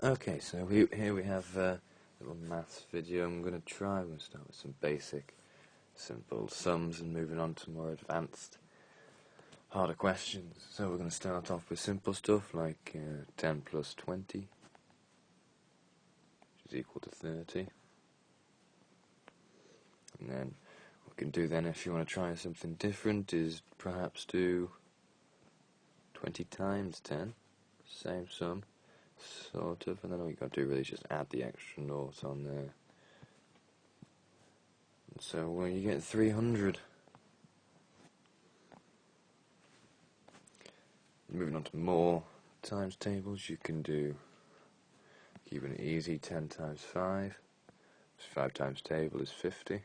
Okay, so here we have a little maths video. I'm going to start with some basic, simple sums and moving on to more advanced, harder questions. So we're going to start off with simple stuff like 10 plus 20, which is equal to 30. And then what we can do then, if you want to try something different, is perhaps do 20 times 10, same sum. Sort of, and then all you got to do really is just add the extra nought on there. And so well, you get 300. Moving on to more times tables, you can do, keeping it easy, 10 times 5. 5 times table is 50.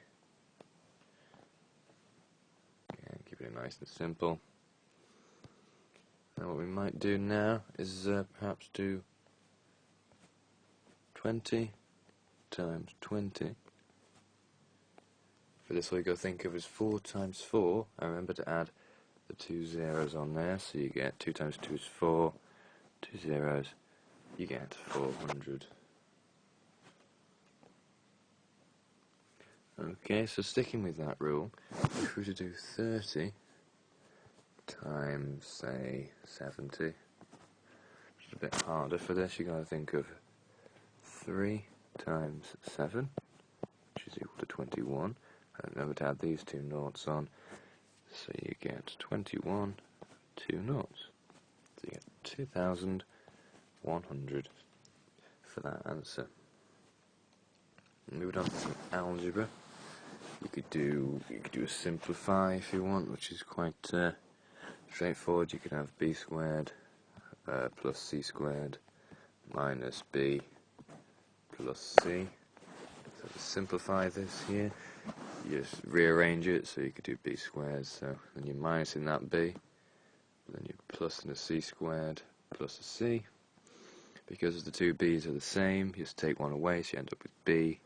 Again, keeping it nice and simple. And what we might do now is perhaps do 20 times 20. For this, all you got to think of is 4 times 4. And remember to add the 2 zeros on there, so you get 2 times 2 is 4, 2 zeros, you get 400. Okay, so sticking with that rule, if we were to do 30 times, say, 70, which is a bit harder for this, you got to think of 3 times 7, which is equal to 21, and remember to add these two noughts on, so you get 21, 2 noughts, so you get 2,100 for that answer. Moving on to some algebra, you could do a simplify if you want, which is quite straightforward. You could have b squared plus c squared minus b plus c. So to simplify this here, you just rearrange it, so you could do b squared, so then you're minusing that b, then you're plusing a c squared plus a c. Because the two b's are the same, you just take one away, so you end up with b,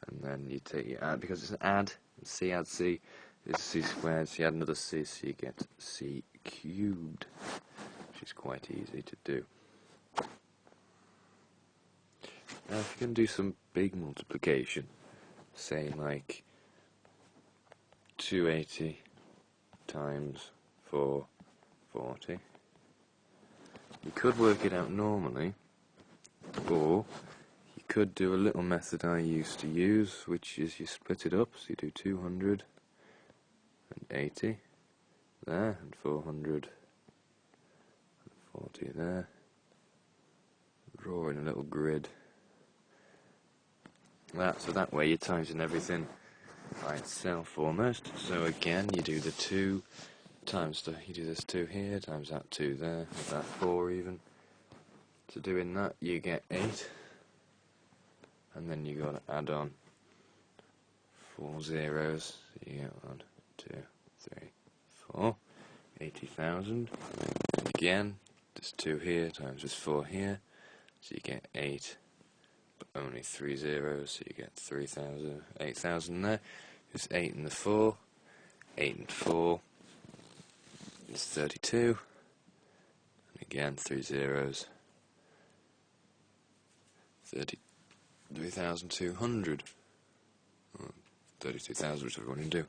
and then you add, because it's an add, c adds c is c squared, so you add another c, so you get c cubed, which is quite easy to do. Now if you can do some big multiplication, say like 280 times 440, you could work it out normally, or you could do a little method I used to use, which is you split it up, so you do 280 there, and 440 there, draw in a little grid. So that way you're timesing everything by itself almost. So again, you do the 2 times you do this 2 here, times that 2 there, that 4 even. So doing that, you get 8, and then you got to add on 4 zeros. So you get 1, 2, 3, 4, 80,000. Again, there's 2 here times this 4 here, so you get 8. Only 3 zeros, so you get 3,000, 8,000 there. There's 8 and the 4, 8 and 4 is 32, and again 3 zeros, 33,200, 32,000, whichever one you do.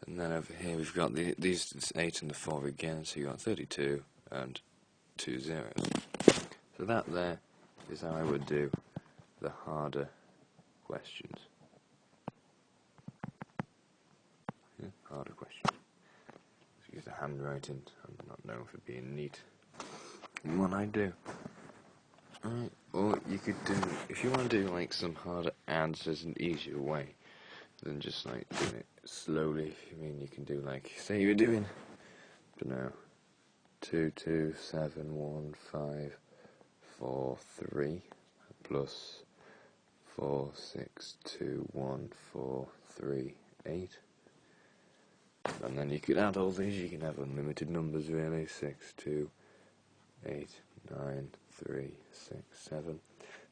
And then over here we've got these 8 and the 4 again, so you got 32 and 2 zeros. So that there is how I would do the harder questions. Yeah, harder questions. Let's use the handwriting. I'm not known for being neat. What I do. Alright, or you could do, if you want to do like some harder adds, there's an easier way than just like doing it slowly. I mean, you can do like, say you're doing, I don't know, 2, 2, 7, 1, 5, 4, 3, plus 4, 6, 2, 1, 4, 3, 8. And then you could add all these, you can have unlimited numbers really, 6, 2, 8, 9, 3, 6, 7.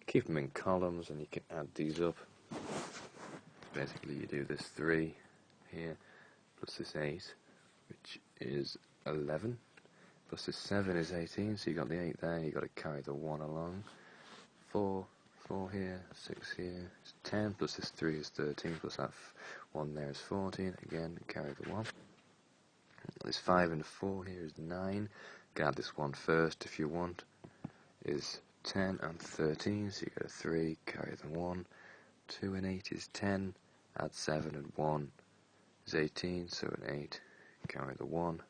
Keep them in columns and you can add these up. Basically you do this 3 here, plus this 8, which is 11. plus this 7 is 18, so you got the 8 there, you got to carry the 1 along. 4 here, 6 here, it's 10, plus this 3 is 13, plus that 1 there is 14, again, carry the 1. This 5 and 4 here is 9, add this 1 first if you want, is 10 and 13, so you get a 3, carry the 1. 2 and 8 is 10, add 7 and 1 is 18, so an 8, carry the 1. You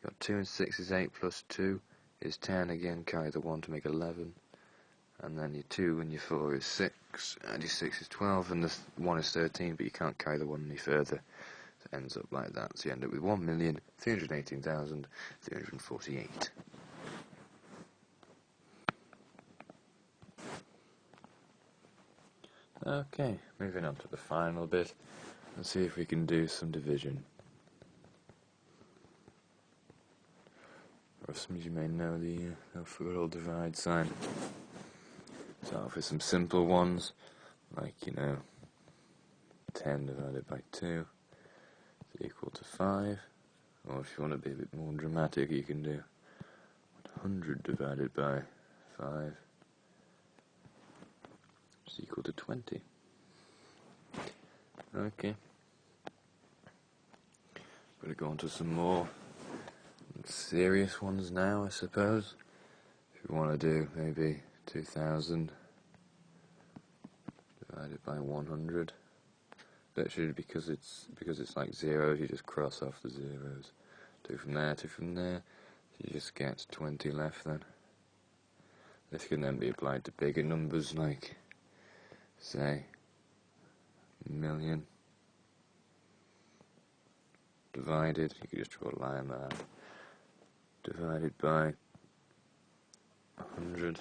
got 2 and 6 is 8, plus 2 is 10, again carry the 1 to make 11. And then your 2 and your 4 is 6, and your 6 is 12, and the 1 is 13, but you can't carry the 1 any further. So it ends up like that, so you end up with 1,318,348. Okay, moving on to the final bit. Let's see if we can do some division. Or some of you may know the good old divide sign. Start off with some simple ones, like, 10 divided by 2 is equal to 5. Or if you want to be a bit more dramatic, you can do 100 divided by 5 is equal to 20. Okay. Going to go on to some more serious ones now, I suppose. If you want to do maybe 2,000 divided by 100. Literally, because it's like zeros, you just cross off the zeros. 2 from there, 2 from there. So you just get 20 left then. This can then be applied to bigger numbers, like, say, 1,000,000 divided, you can just draw a line there, divided by 100.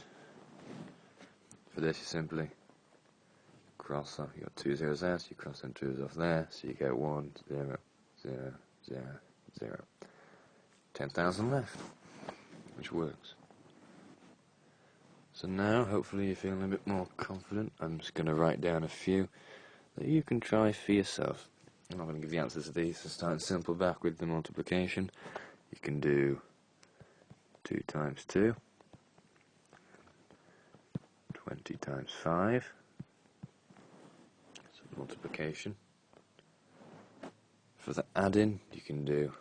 For this, you simply cross off. You got 2 zeros there, so you cross them 2's off there, so you get 1, 0, 0, 0, 0. 10,000 left, which works. So now, hopefully you're feeling a bit more confident. I'm just going to write down a few that you can try for yourself. I'm not going to give you answers to these, so starting simple back with the multiplication. You can do 2 times 2, 20 times 5, so multiplication. For the add-in, you can do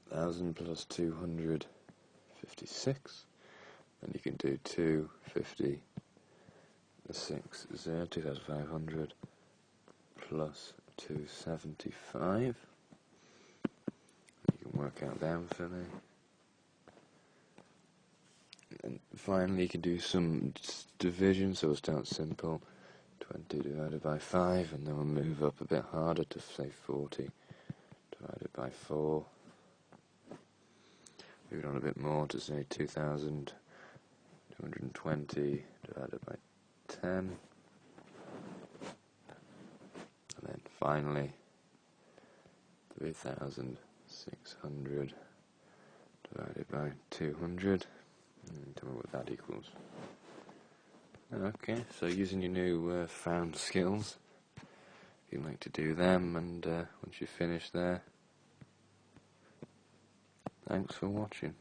1,000 plus 256, and you can do 250, 2,500 plus 275. You can work out them for me. And finally, you can do some division, so we'll start simple. 20 divided by 5, and then we'll move up a bit harder to say 40 divided by 4. Move it on a bit more to say 2,220 divided by 10. And then finally 3,600 divided by 200. And tell me what that equals. Okay, so using your new found skills, if you'd like to do them, and once you've finished there, thanks for watching.